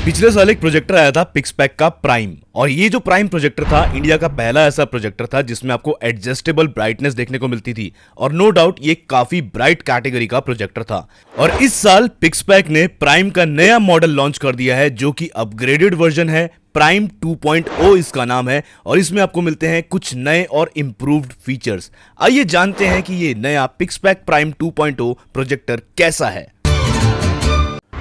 पिछले साल एक प्रोजेक्टर आया था पिक्सपैक का प्राइम। और ये जो प्राइम प्रोजेक्टर था इंडिया का पहला ऐसा प्रोजेक्टर था जिसमें आपको एडजस्टेबल ब्राइटनेस देखने को मिलती थी। और नो डाउट ये काफी ब्राइट कैटेगरी का प्रोजेक्टर था। और इस साल पिक्सपैक ने प्राइम का नया मॉडल लॉन्च कर दिया है जो कि अपग्रेडेड वर्जन है। प्राइम 2.0 इसका नाम है और इसमें आपको मिलते हैं कुछ नए और इंप्रूव्ड फीचर्स। आइए जानते हैं कि ये नया पिक्सपैक प्राइम 2.0 प्रोजेक्टर कैसा है।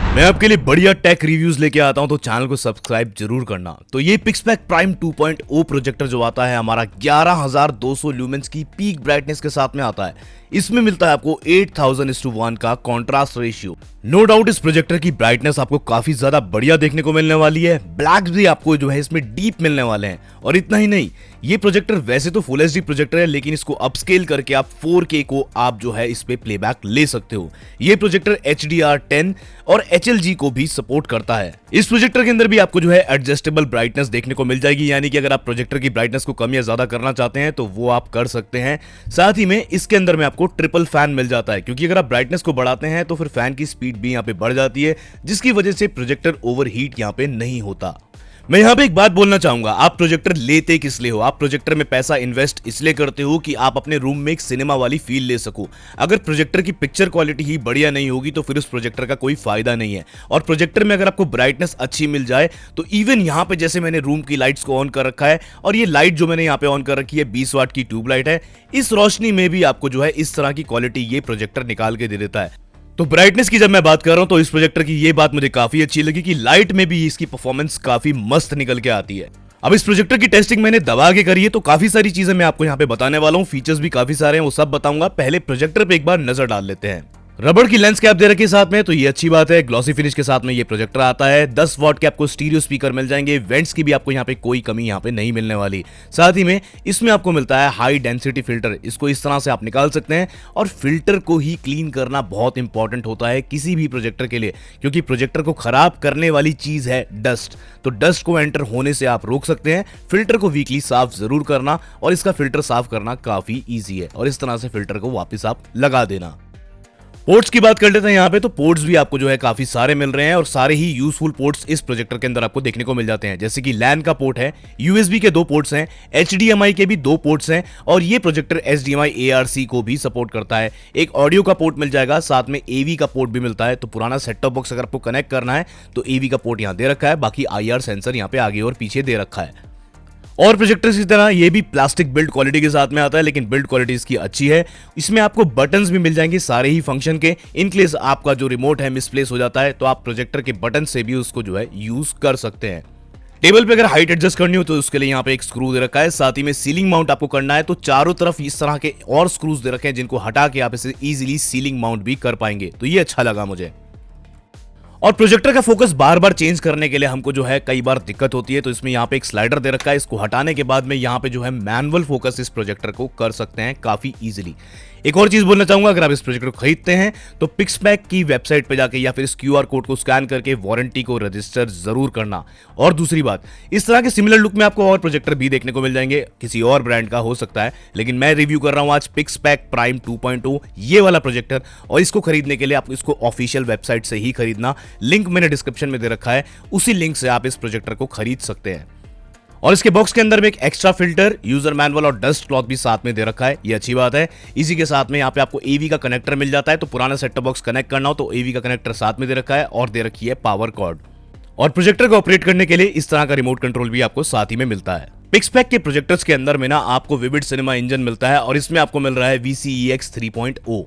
मैं आपके लिए बढ़िया टेक रिव्यूज लेके आता हूं तो चैनल को सब्सक्राइब जरूर करना। तो ये पिक्सपैक प्राइम 2.0 प्रोजेक्टर जो आता है हमारा 11200 ल्यूमेंस की पीक ब्राइटनेस के साथ में आता है। इसमें मिलता है आपको 8000:1 का कॉन्ट्रास्ट रेशियो। नो डाउट इस प्रोजेक्टर की ब्राइटनेस आपको काफी ज्यादा बढ़िया देखने को मिलने वाली है। ब्लैक्स भी आपको जो है इसमें डीप मिलने वाले हैं। और इतना ही नहीं, ये प्रोजेक्टर वैसे तो फुल एचडी प्रोजेक्टर है लेकिन इसको अपस्केल करके आप 4K को आप जो है इस पे प्लेबैक ले सकते हो। ये प्रोजेक्टर HDR10 और HLG को भी सपोर्ट करता है। इस प्रोजेक्टर के अंदर भी आपको जो है एडजस्टेबल ब्राइटनेस देखने को मिल जाएगी, यानी कि अगर आप प्रोजेक्टर की ब्राइटनेस को कम या ज्यादा करना चाहते हैं तो वो आप कर सकते हैं। साथ ही में इसके अंदर में आपको ट्रिपल फैन मिल जाता है, क्योंकि अगर आप ब्राइटनेस को बढ़ाते हैं तो फिर फैन की स्पीड भी यहाँ पे बढ़ जाती है, जिसकी वजह से प्रोजेक्टर ओवरहीट यहाँ पे नहीं होता। मैं यहाँ पे एक बात बोलना चाहूंगा, आप प्रोजेक्टर लेते किस लिए हो? आप प्रोजेक्टर में पैसा इन्वेस्ट इसलिए करते हो कि आप अपने रूम में एक सिनेमा वाली फील ले सको। अगर प्रोजेक्टर की पिक्चर क्वालिटी ही बढ़िया नहीं होगी तो फिर उस प्रोजेक्टर का कोई फायदा नहीं है। और प्रोजेक्टर में अगर आपको ब्राइटनेस अच्छी मिल जाए तो इवन यहाँ पे जैसे मैंने रूम की लाइट्स को ऑन कर रखा है और ये लाइट जो मैंने यहाँ पे ऑन कर रखी है 20 वाट की ट्यूबलाइट है, इस रोशनी में भी आपको जो है इस तरह की क्वालिटी ये प्रोजेक्टर निकाल के दे देता है। तो ब्राइटनेस की जब मैं बात कर रहा हूं तो इस प्रोजेक्टर की ये बात मुझे काफी अच्छी लगी कि लाइट में भी इसकी परफॉर्मेंस काफी मस्त निकल के आती है। अब इस प्रोजेक्टर की टेस्टिंग मैंने दबा के करी है तो काफी सारी चीजें मैं आपको यहाँ पे बताने वाला हूँ। फीचर्स भी काफी सारे हैं, वो सब बताऊंगा। पहले प्रोजेक्टर पे एक बार नजर डाल लेते हैं। रबड़ की लेंस कैप दे रखी है साथ में, तो ये अच्छी बात है। ग्लॉसी फिनिश के साथ में ये प्रोजेक्टर आता है। 10 वॉट के आपको स्टीरियो स्पीकर मिल जाएंगे। वेंट्स की भी आपको यहाँ पे कोई कमी यहाँ पे नहीं मिलने वाली। साथ ही में इसमें आपको मिलता है हाई डेंसिटी फिल्टर। इसको इस तरह से आप निकाल सकते हैं और फिल्टर को ही क्लीन करना बहुत इंपॉर्टेंट होता है किसी भी प्रोजेक्टर के लिए, क्योंकि प्रोजेक्टर को खराब करने वाली चीज है डस्ट। तो डस्ट को एंटर होने से आप रोक सकते हैं। फिल्टर को वीकली साफ जरूर करना और इसका फिल्टर साफ करना काफी ईजी है और इस तरह से फिल्टर को वापस आप लगा देना। पोर्ट्स की बात कर लेते हैं यहाँ पे, तो पोर्ट्स भी आपको जो है काफी सारे मिल रहे हैं और सारे ही यूजफुल पोर्ट्स इस प्रोजेक्टर के अंदर आपको देखने को मिल जाते हैं। जैसे कि लैन का पोर्ट है, USB के 2 पोर्ट्स हैं, HDMI के भी 2 पोर्ट्स हैं और ये प्रोजेक्टर HDMI ARC को भी सपोर्ट करता है। एक ऑडियो का पोर्ट मिल जाएगा, साथ में AV का पोर्ट भी मिलता है। तो पुराना सेट टॉप बॉक्स अगर आपको कनेक्ट करना है तो AV का पोर्ट यहाँ दे रखा है, बाकी IR सेंसर यहाँ पे आगे और पीछे दे रखा है। और प्रोजेक्टर की तरह ये भी प्लास्टिक बिल्ड क्वालिटी के साथ में आता है, लेकिन बिल्ड क्वालिटी इसकी अच्छी है। इसमें आपको बटन्स भी मिल जाएंगे सारे ही फंक्शन के। इन केस आपका जो रिमोट है मिसप्लेस हो जाता है तो आप प्रोजेक्टर के बटन से भी उसको जो है यूज कर सकते हैं। टेबल पे अगर हाइट एडजस्ट करनी हो तो उसके लिए यहाँ पे एक स्क्रू दे रखा है। साथ ही में सीलिंग माउंट आपको करना है तो चारों तरफ इस तरह के और स्क्रूज दे रखे हैं जिनको हटा के आप इसे इजीली सीलिंग माउंट भी कर पाएंगे। तो ये अच्छा लगा मुझे। और प्रोजेक्टर का फोकस बार बार चेंज करने के लिए हमको जो है कई बार दिक्कत होती है, तो इसमें यहाँ पे एक स्लाइडर दे रखा है। इसको हटाने के बाद में यहाँ पे जो है मैनुअल फोकस इस प्रोजेक्टर को कर सकते हैं काफी इजीली। एक और चीज बोलना चाहूंगा, अगर आप इस प्रोजेक्टर को खरीदते हैं तो पिक्सपैक की वेबसाइट पे जाके या फिर इस QR कोड को स्कैन करके वारंटी को रजिस्टर जरूर करना। और दूसरी बात, इस तरह के सिमिलर लुक में आपको और प्रोजेक्टर भी देखने को मिल जाएंगे, किसी और ब्रांड का हो सकता है, लेकिन मैं रिव्यू कर रहा हूं आज पिक्सपैक प्राइम 2.0 ये वाला प्रोजेक्टर। और इसको खरीदने के लिए आप इसको ऑफिशियल वेबसाइट से ही खरीदना। लिंक मैंने डिस्क्रिप्शन में दे रखा है, उसी लिंक से आप इस प्रोजेक्टर को खरीद सकते हैं। और इसके बॉक्स के अंदर में एक एक्स्ट्रा फिल्टर, यूजर मैनुअल और डस्ट क्लॉथ भी साथ में दे रखा है, ये अच्छी बात है। इसी के साथ में यहाँ पे आपको AV का कनेक्टर मिल जाता है, तो पुराना सेट टॉप बॉक्स कनेक्ट करना हो तो AV का कनेक्टर साथ में दे रखा है और दे रखी है पावर कॉर्ड। और प्रोजेक्टर को ऑपरेट करने के लिए इस तरह का रिमोट कंट्रोल भी आपको साथ ही में मिलता है। पिक्सपैक के प्रोजेक्टर्स के अंदर में ना आपको विविड सिनेमा इंजन मिलता है और इसमें आपको मिल रहा है VCEX 3.0।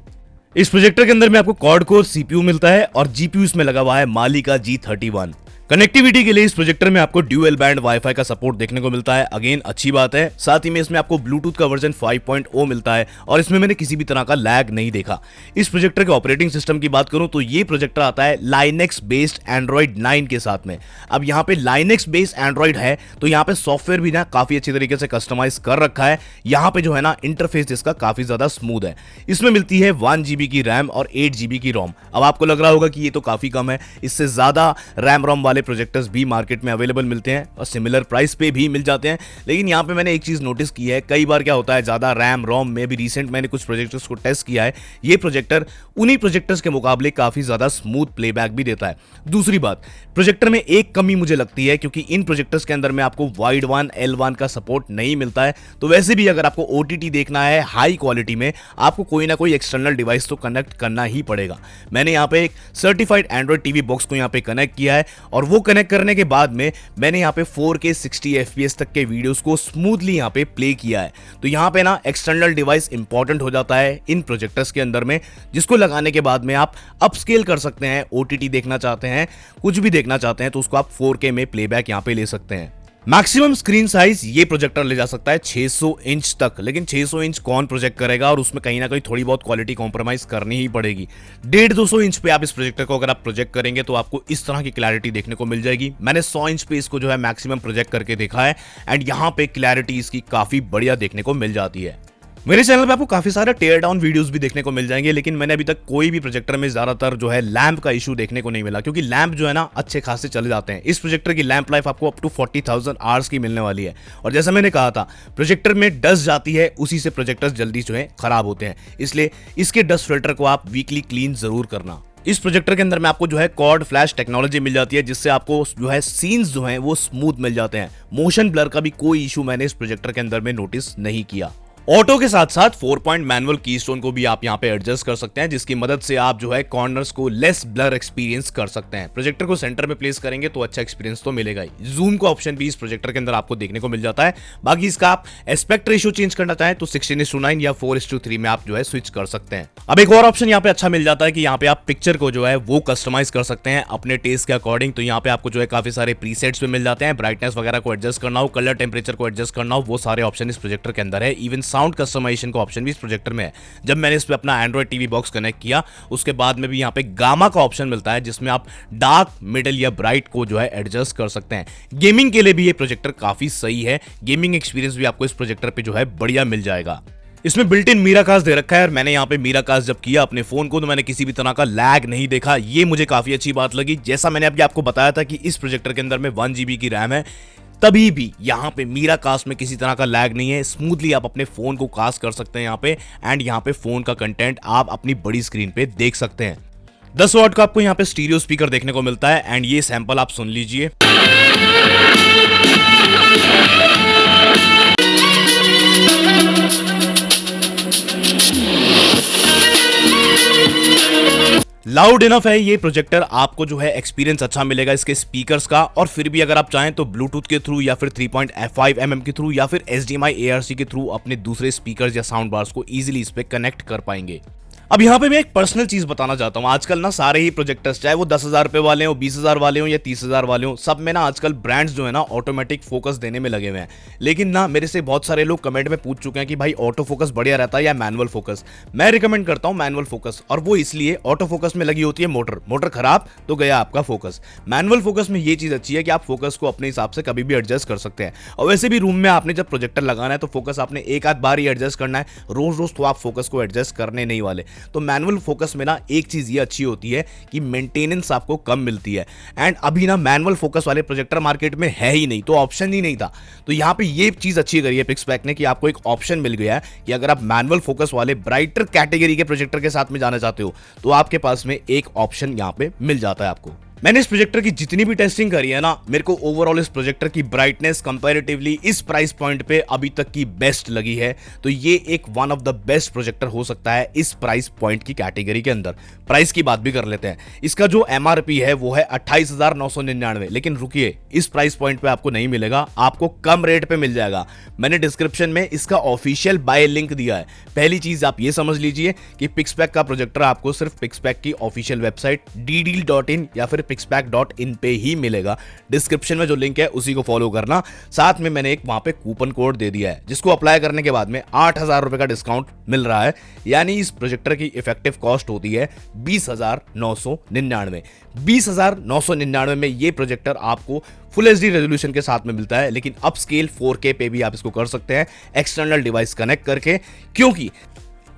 इस प्रोजेक्टर के अंदर में आपको क्वाड कोर CPU मिलता है और GPU इसमें लगा हुआ है माली का G31। कनेक्टिविटी के लिए इस प्रोजेक्टर में आपको ड्यूअल बैंड वाईफाई का सपोर्ट देखने को मिलता है, अगेन अच्छी बात है। साथ ही में इसमें आपको ब्लूटूथ का वर्जन 5.0 मिलता है और इसमें मैंने किसी भी तरह का लैग नहीं देखा। इस प्रोजेक्टर के ऑपरेटिंग सिस्टम की बात करूं तो ये प्रोजेक्टर आता है लाइनेक्स बेस्ड एंड्रॉइड 9 के साथ में। अब यहाँ पे लाइनेक्स बेस्ड एंड्रॉइड है तो यहाँ पे सॉफ्टवेयर भी ना काफी अच्छी तरीके से कस्टमाइज कर रखा है। यहाँ पे जो है ना इंटरफेस इसका काफी ज्यादा स्मूथ है। इसमें मिलती है 1 GB की रैम और 8 GB की रोम। अब आपको लग रहा होगा कि ये तो काफी कम है, इससे ज्यादा रैम रोम वाले वाले प्रोजेक्टर्स भी मार्केट में अवेलेबल मिलते हैं और सिमिलर प्राइस पे भी मिल जाते हैं। लेकिन यहाँ पे मैंने एक चीज़ नोटिस की है, कई बार क्या होता है ज़्यादा रैम रोम में भी, रिसेंट मैंने कुछ प्रोजेक्टर्स को टेस्ट किया है, ये प्रोजेक्टर उन्हीं प्रोजेक्टर्स के मुकाबले काफ़ी ज़्यादा स्मूथ प्लेबैक भी देता है। दूसरी बात, प्रोजेक्टर में एक कमी मुझे लगती है, क्योंकि इन प्रोजेक्टर्स के अंदर में आपको वाइड वन L1 का सपोर्ट नहीं मिलता है। तो वैसे भी अगर आपको OTT देखना है हाई क्वालिटी में, आपको कोई ना कोई एक्सटर्नल डिवाइस तो कनेक्ट करना ही पड़ेगा। मैंने यहाँ पे एक सर्टिफाइड एंड्रॉइड टीवी बॉक्स को यहाँ पे कनेक्ट किया है, और वो कनेक्ट करने के बाद में मैंने यहाँ पे 4K 60 FPS तक के वीडियोस को स्मूथली यहाँ पे प्ले किया है। तो यहाँ पे ना एक्सटर्नल डिवाइस इंपॉर्टेंट हो जाता है इन प्रोजेक्टर्स के अंदर में, जिसको लगाने के बाद में आप अपस्केल कर सकते हैं। OTT देखना चाहते हैं, कुछ भी देखना चाहते हैं, तो उसको आप 4K में प्लेबैक यहाँ पे ले सकते हैं। मैक्सिमम स्क्रीन साइज ये प्रोजेक्टर ले जा सकता है 600 इंच तक, लेकिन 600 इंच कौन प्रोजेक्ट करेगा, और उसमें कहीं ना कहीं थोड़ी बहुत क्वालिटी कॉम्प्रोमाइज करनी ही पड़ेगी। 150-200 इंच पे आप इस प्रोजेक्टर को अगर आप प्रोजेक्ट करेंगे तो आपको इस तरह की क्लैरिटी देखने को मिल जाएगी। मैंने 100 इंच पे इसको जो है मैक्सिमम प्रोजेक्ट करके देखा है, एंड यहाँ पे क्लैरिटी इसकी काफी बढ़िया देखने को मिल जाती है। मेरे चैनल पे आपको काफी सारे टेयर डाउन वीडियोस भी देखने को मिल जाएंगे, लेकिन मैंने अभी तक कोई भी प्रोजेक्टर में ज्यादातर जो है लैंप का इशू देखने को नहीं मिला, क्योंकि लैंप जो है ना अच्छे खासे चले जाते हैं। इस प्रोजेक्टर की लैंप लाइफ आपको अप टू 40,000 आवर्स की मिलने वाली है। और जैसा मैंने कहा था, प्रोजेक्टर में डस्ट जाती है, उसी से प्रोजेक्टर्स जल्दी जो है खराब होते हैं, इसलिए इसके डस्ट फिल्टर को आप वीकली क्लीन जरूर करना। इस प्रोजेक्टर के अंदर में आपको जो है क्वाड फ्लैश टेक्नोलॉजी मिल जाती है, जिससे आपको जो है सीन्स जो हैं वो स्मूथ मिल जाते हैं। मोशन ब्लर का भी कोई इशू मैंने इस प्रोजेक्टर के अंदर में नोटिस नहीं किया। ऑटो के साथ साथ 4 पॉइंट मैनुअल कीस्टोन को भी आप यहाँ पे एडजस्ट कर सकते हैं, जिसकी मदद से आप जो है कॉर्नर्स को लेस ब्लर एक्सपीरियंस कर सकते हैं। प्रोजेक्टर को सेंटर में प्लेस करेंगे तो अच्छा एक्सपीरियंस तो मिलेगा ही। जूम का ऑप्शन भी इस प्रोजेक्टर के अंदर आपको देखने को मिल जाता है। बाकी इसका आप एस्पेक्ट रेशियो चेंज करना चाहें तो 16:9 या 4:3 में आप जो है स्विच कर सकते हैं। अब एक और ऑप्शन यहाँ पे अच्छा मिल जाता है कि यहाँ पे आप पिक्चर को जो है वो कस्टमाइज कर सकते हैं अपने टेस्ट के अकॉर्डिंग। तो यहाँ पे आपको जो है काफी सारे प्रीसेट्स मिल जाते हैं, ब्राइटनेस वगैरह को एडजस्ट करना हो, कलर टेम्परेचर को एडजस्ट करना हो, वो सारे ऑप्शन इस प्रोजेक्टर के अंदर है। इवन साउंड कस्टमाइजेशन का ऑप्शन भी इस प्रोजेक्टर में है। जब मैंने इस पे अपना एंड्रॉइड टीवी बॉक्स कनेक्ट किया, उसके बाद में भी यहाँ पे गामा का ऑप्शन मिलता है, जिसमें आप डार्क, मिडिल या ब्राइट को जो है एडजस्ट कर सकते हैं। गेमिंग के लिए भी ये प्रोजेक्टर काफी सही है। गेमिंग एक्सपीरियंस भी आपको इस प्रोजेक्टर पे जो है बढ़िया मिल जाएगा। इसमें बिल्ट इन मीराकास्ट दे रखा है, और मैंने यहाँ पे मीराकास्ट जब किया अपने फोन को तो मैंने किसी भी तरह का लैग नहीं देखा। ये मुझे काफी अच्छी बात लगी। जैसा मैंने अभी आपको बताया था कि इस प्रोजेक्टर के अंदर में 1 GB की रैम है, तभी भी यहाँ पे मीरा कास्ट में किसी तरह का लैग नहीं है। स्मूथली आप अपने फोन को कास्ट कर सकते हैं यहाँ पे, एंड यहाँ पे फोन का कंटेंट आप अपनी बड़ी स्क्रीन पे देख सकते हैं। 10 वॉट का आपको यहाँ पे स्टीरियो स्पीकर देखने को मिलता है, एंड ये सैंपल आप सुन लीजिए। लाउड इनफ है ये प्रोजेक्टर, आपको जो है एक्सपीरियंस अच्छा मिलेगा इसके स्पीकर्स का। और फिर भी अगर आप चाहें तो ब्लूटूथ के थ्रू या फिर 3.5 mm के थ्रू या फिर HDMI ARC के थ्रू अपने दूसरे स्पीकर्स या साउंड बार्स को इजीली इस पे कनेक्ट कर पाएंगे। अब यहाँ पे मैं एक पर्सनल चीज बताना चाहता हूँ। आजकल ना सारे ही प्रोजेक्टर्स, चाहे वो 10,000 रुपए वाले हो, 20,000 वाले हो या 30,000 वाले हो, सब में ना आजकल ब्रांड्स जो है ना ऑटोमेटिक फोकस देने में लगे हुए हैं। लेकिन ना मेरे से बहुत सारे लोग कमेंट में पूछ चुके हैं कि भाई ऑटो फोकस बढ़िया रहता है या मैनुअल फोकस। मैं रिकमेंड करता हूँ मैनुअल फोकस, और वो इसलिए, ऑटो फोकस में लगी होती है मोटर खराब तो गया आपका फोकस। मैनुअल फोकस में ये चीज अच्छी है कि आप फोकस को अपने हिसाब से कभी भी एडजस्ट कर सकते हैं। और वैसे भी रूम में आपने जब प्रोजेक्टर लगाना है तो फोकस आपने एक आध बार ही एडजस्ट करना है, रोज रोज तो आप फोकस को एडजस्ट करने नहीं वाले। तो मैनुअल फोकस में ना एक चीज ये अच्छी होती है कि मेंटेनेंस आपको कम मिलती है। एंड अभी ना मैनुअल फोकस वाले प्रोजेक्टर मार्केट में है ही नहीं, तो ऑप्शन ही नहीं था। तो यहाँ पे ये चीज अच्छी करी है पिक्सपैक ने कि आपको एक ऑप्शन मिल गया है कि अगर आप मैनुअल फोकस वाले ब्राइटर कैटेगरी के प्रोजेक्टर के साथ में जाना चाहते हो तो आपके पास में एक ऑप्शन यहाँ पे मिल जाता है आपको। मैंने इस प्रोजेक्टर की जितनी भी टेस्टिंग करी है ना, मेरे को ओवरऑल इस प्रोजेक्टर की ब्राइटनेस कंपैरेटिवली इस प्राइस पॉइंट पे अभी तक की बेस्ट लगी है। तो ये एक one of the best projector हो सकता है इस प्राइस पॉइंट की कैटेगरी के अंदर। प्राइस की बात भी कर लेते हैं। इसका जो MRP है वो है 28,999, लेकिन रुकिए, इस प्राइस पॉइंट पे आपको नहीं मिलेगा, आपको कम रेट पे मिल जाएगा। मैंने डिस्क्रिप्शन में इसका ऑफिशियल बाय लिंक दिया है। पहली चीज आप ये समझ लीजिए कि पिक्सपैक का प्रोजेक्टर आपको सिर्फ पिक्सपैक की ऑफिशियल वेबसाइट ddeal.in या फिर pixpack.in पे ही मिलेगा। डिस्क्रिप्शन में जो लिंक है उसी को फॉलो करना। साथ में मैंने एक वहां पे कूपन कोड दे दिया है, जिसको अप्लाई करने के बाद में 8,000 रुपए का डिस्काउंट मिल रहा है। यानी इस प्रोजेक्टर की इफेक्टिव कॉस्ट होती है 20,999। 20,999 में ये प्रोजेक्टर आपको फुल HD रेजोल्यूशन के साथ में मिलता है, लेकिन अपस्केल 4K पे भी आप इसको कर सकते हैं एक्सटर्नल डिवाइस कनेक्ट करके, क्योंकि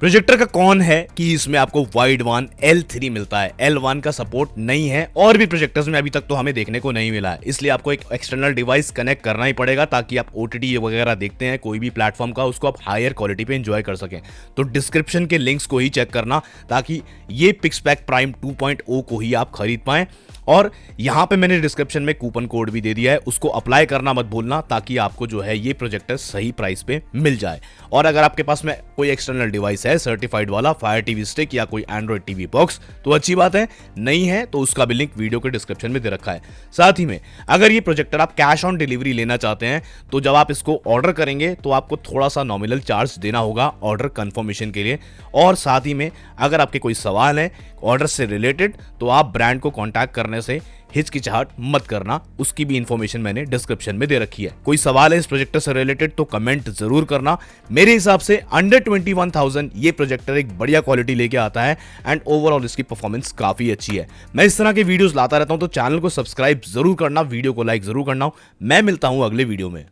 प्रोजेक्टर का कौन है कि इसमें आपको वाइड वन L3 मिलता है, L1 का सपोर्ट नहीं है और भी प्रोजेक्टर्स में अभी तक तो हमें देखने को नहीं मिला है। इसलिए आपको एक एक्सटर्नल डिवाइस कनेक्ट करना ही पड़ेगा ताकि आप OTT वगैरह देखते हैं कोई भी प्लेटफॉर्म का, उसको आप हायर क्वालिटी पे एंजॉय कर सकें। तो डिस्क्रिप्शन के लिंक्स को ही चेक करना ताकि ये पिक्सपैक प्राइम 2.0 को ही आप खरीद पाएं। और यहां पे मैंने डिस्क्रिप्शन में कूपन कोड भी दे दिया है, उसको अप्लाई करना मत भूलना ताकि आपको जो है ये प्रोजेक्टर सही प्राइस पे मिल जाए। और अगर आपके पास में कोई एक्सटर्नल डिवाइस है सर्टिफाइड वाला, फायर टीवी स्टिक या कोई एंड्रॉइड टीवी बॉक्स, तो अच्छी बात है, नहीं है तो उसका भी लिंक वीडियो के डिस्क्रिप्शन में दे रखा है। साथ ही में अगर ये प्रोजेक्टर आप कैश ऑन डिलीवरी लेना चाहते हैं तो जब आप इसको ऑर्डर करेंगे तो आपको थोड़ा सा नॉमिनल चार्ज देना होगा ऑर्डर कंफर्मेशन के लिए। और साथ ही में अगर आपके कोई सवाल है ऑर्डर से रिलेटेड तो आप ब्रांड को कॉन्टैक्ट करने से हिचकिचाहट मत करना, उसकी भी इंफॉर्मेशन मैंने डिस्क्रिप्शन में दे रखी है। कोई सवाल है इस प्रोजेक्टर से रिलेटेड तो कमेंट जरूर करना। मेरे हिसाब से अंडर 21,000 ये प्रोजेक्टर एक बढ़िया क्वालिटी लेके आता है एंड ओवरऑल इसकी परफॉर्मेंस काफी अच्छी है। मैं इस तरह के वीडियोस लाता रहता हूं तो चैनल को सब्सक्राइब जरूर करना, वीडियो को लाइक जरूर करना। मैं मिलता हूं अगले वीडियो में।